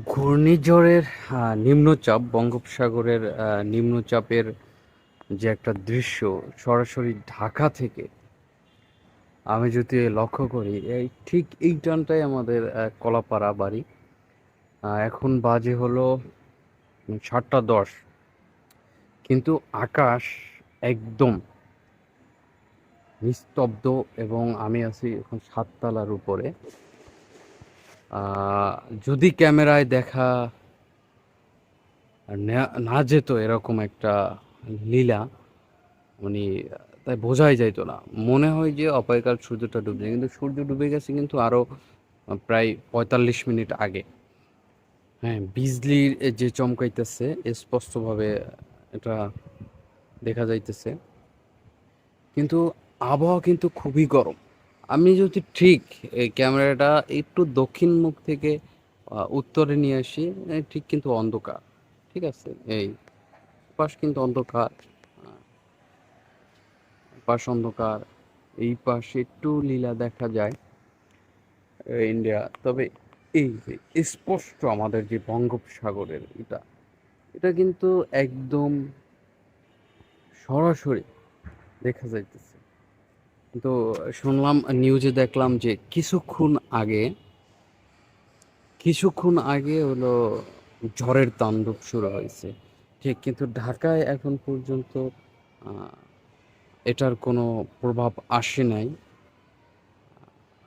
ঘূর্ণিঝড়ের নিম্নচাপ বঙ্গোপসাগরের নিম্নচাপের যে একটা দৃশ্য সরাসরি ঢাকা থেকে আমি যদি লক্ষ্য করি এই ঠিক এই টানটাই আমাদের কলাপাড়া বাড়ি। এখন বাজে হলো 7:10, কিন্তু আকাশ একদম নিস্তব্ধ এবং আমি আছি এখন 7 তলার উপরে। যদি ক্যামেরায় দেখা না না যেত এরকম একটা লীলা, মানে তাই বোঝাই যাইতো না। মনে হয় যে অপেক্ষার সূর্যটা ডুবছে, কিন্তু সূর্য ডুবে গেছে কিন্তু আরো প্রায় 45 মিনিট আগে। হ্যাঁ, বিজলির যে চমকাইতেছে স্পষ্টভাবে এটা দেখা যাইতেছে, কিন্তু আবহাওয়া কিন্তু খুবই গরম। আমি যদি ঠিক এই ক্যামেরাটা একটু দক্ষিণ মুখ থেকে উত্তরে নিয়ে আসি, ঠিক কিন্তু অন্ধকার। ঠিক আছে, এই পাশ কিন্তু অন্ধকার, পাশ অন্ধকার, এই পাশে একটু লীলা দেখা যায় ইন্ডিয়া। তবে এই যে স্পষ্ট আমাদের যে বঙ্গোপসাগরের এটা এটা কিন্তু একদম সরাসরি দেখা যাইতেছে। তো শুনলাম, নিউজে দেখলাম যে কিছুক্ষণ আগে হলো ঝড়ের তাণ্ডব শুরু হয়েছে। ঠিক, কিন্তু ঢাকায় এখন পর্যন্ত আহ, এটার কোনো প্রভাব আসে নাই,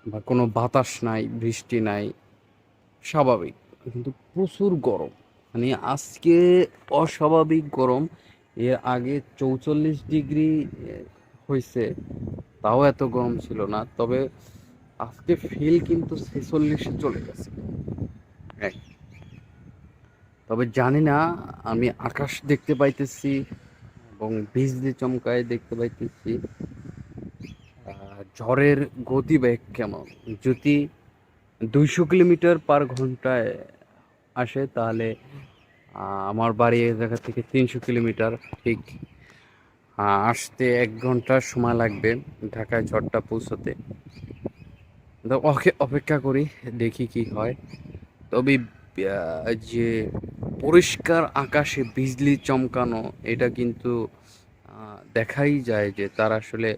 বা কোনো বাতাস নাই, বৃষ্টি নাই, স্বাভাবিক। কিন্তু প্রচুর গরম, মানে আজকে অস্বাভাবিক গরম। এর আগে 44 ডিগ্রি হয়েছে, তাও এত গরম ছিল না। তবে আজকে ফিল কিন্তু 46-এ চলে গেছে। এই, তবে জানি না, আমি আকাশ দেখতে পাইতেছি এবং বিজলি চমকায় দেখতে পাইতেছি। ঝড়ের গতিবেগ কেমন? যদি 200 কিলোমিটার/ঘন্টায় আসে তাহলে আমার বাড়ি এই জায়গা থেকে 300 কিলোমিটার। ঠিক আসতে 1 ঘন্টার সময় লাগবে ঢাকায় ঝড়টা পৌঁছতে। তো অপেক্ষা করি, দেখি কি হয়। তবে যে পরিষ্কার আকাশে বিজলি চমকানো, এটা কিন্তু দেখাই যায় যে তার আসলে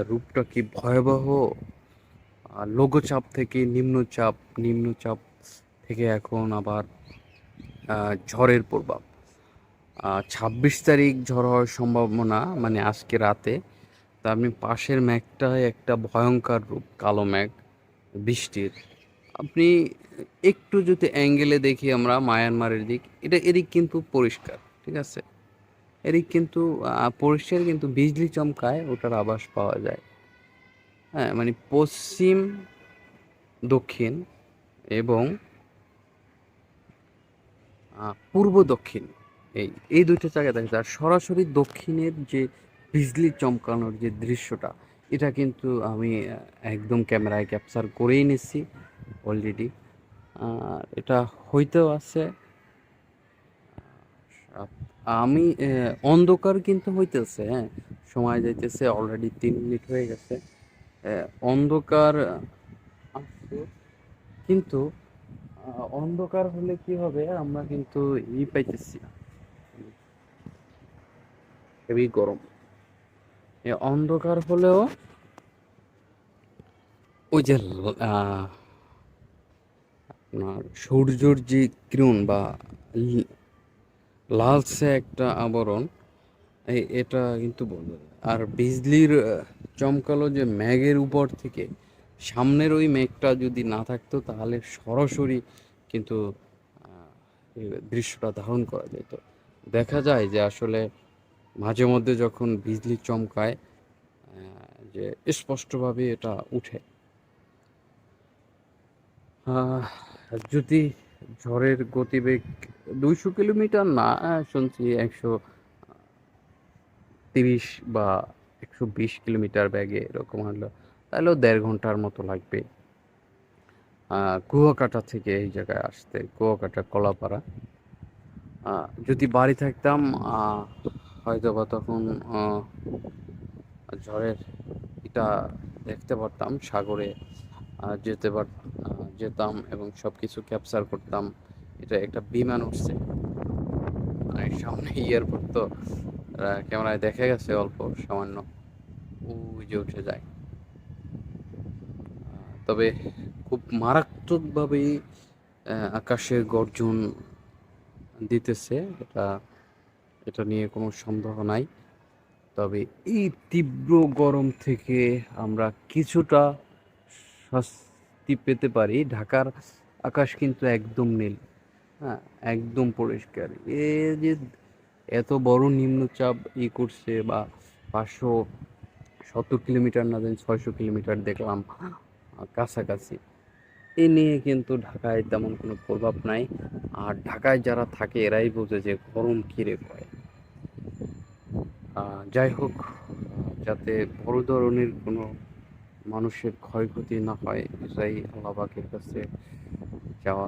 রূপটা কি ভয়াবহ। লঘুচাপ থেকে নিম্নচাপ, নিম্নচাপ থেকে এখন আবার ঝড়ের প্রভাব। 26 তারিখ ঝড় হওয়ার সম্ভাবনা, মানে আজকে রাতে। তা আপনি পাশের মেঘটায় একটা ভয়ঙ্কর রূপ, কালো মেঘ, বৃষ্টির। আপনি একটু যদি অ্যাঙ্গেলে দেখি আমরা মায়ানমারের দিক, এদিক কিন্তু পরিষ্কার। ঠিক আছে, এদিক কিন্তু পরিষ্কার, কিন্তু বিজলি চমকায় ওটার আভাস পাওয়া যায়। হ্যাঁ, মানে পশ্চিম, দক্ষিণ এবং পূর্ব দক্ষিণ, এই দুইটা জায়গায় দেখা যায়। আর সরাসরি দক্ষিণের যে বিজলি চমকানোর যে দৃশ্যটা, এটা কিন্তু আমি একদম ক্যামেরায় ক্যাপচার করেই নিচ্ছি অলরেডি। এটা হইতেও আছে। আমি অন্ধকার কিন্তু হইতেছে, হ্যাঁ, সময় যাইতেছে, অলরেডি 3 মিনিট হয়ে গেছে। অন্ধকার আসছে, কিন্তু অন্ধকার হলে কি হবে, আমরা কিন্তু পাইতেছি না, হেভি গরম। অন্ধকার হলেও ওই যে আহ, আপনার সূর্যের যে কিরণ বা ল- লালচে একটা আবরণ, এটা কিন্তু বোঝা যায়। আর বিজলির চমকালো যে মেঘের উপর থেকে, সামনের ওই মেঘটা যদি না থাকতো তাহলে সরাসরি কিন্তু এই দৃশ্যটা ধারণ করা যেত। দেখা যায় যে আসলে মাঝে মধ্যে যখন বিজলি চমকায়, যে স্পষ্টভাবে এটা উঠে। আহ, যদি ঝড়ের গতিবেগ 200 কিলোমিটার না, শুনছি 130 বা 120 কিলোমিটার বেগে এরকম হলো, তাহলেও 1.5 ঘন্টার মতো লাগবে কুয়াকাটা থেকে এই জায়গায় আসতে। কুয়াকাটা, কলাপাড়া। যদি বাড়ি থাকতাম হয়তো বা তখন ঝড়ের এটা দেখতে পারতাম সাগরে। যেতাম এবং সব কিছু ক্যাপচার করতাম। এটা একটা বিমান উঠছে, মানে সামনে এয়ারপোর্ট তো ক্যামেরায় দেখা গেছে অল্প সামান্য, ওই যে উঠে যায়। তবে খুব মারাত্মকভাবেই আকাশে গর্জন দিতেছে, এটা এটা নিয়ে কোনো সন্দেহ নাই। তবে এই তীব্র গরম থেকে আমরা কিছুটা স্বস্তি পেতে পারি। ঢাকার আকাশ কিন্তু একদম নীল, হ্যাঁ, একদম পরিষ্কার। এ যে এত বড় নিম্নচাপ করছে, বা 570 কিলোমিটার না জানি 600 কিলোমিটার দেখলাম কাছাকাছি, এ নিয়ে কিন্তু ঢাকায় তেমন কোনো প্রভাব নাই। আর ঢাকায় যারা থাকে এরাই বোঝে যে গরম কিরে হয়। যাই হোক, যাতে বড় ধরনের কোনো মানুষের ক্ষয়ক্ষতি না হয়, এটাই আল্লাহ পাকের কাছে চাওয়া।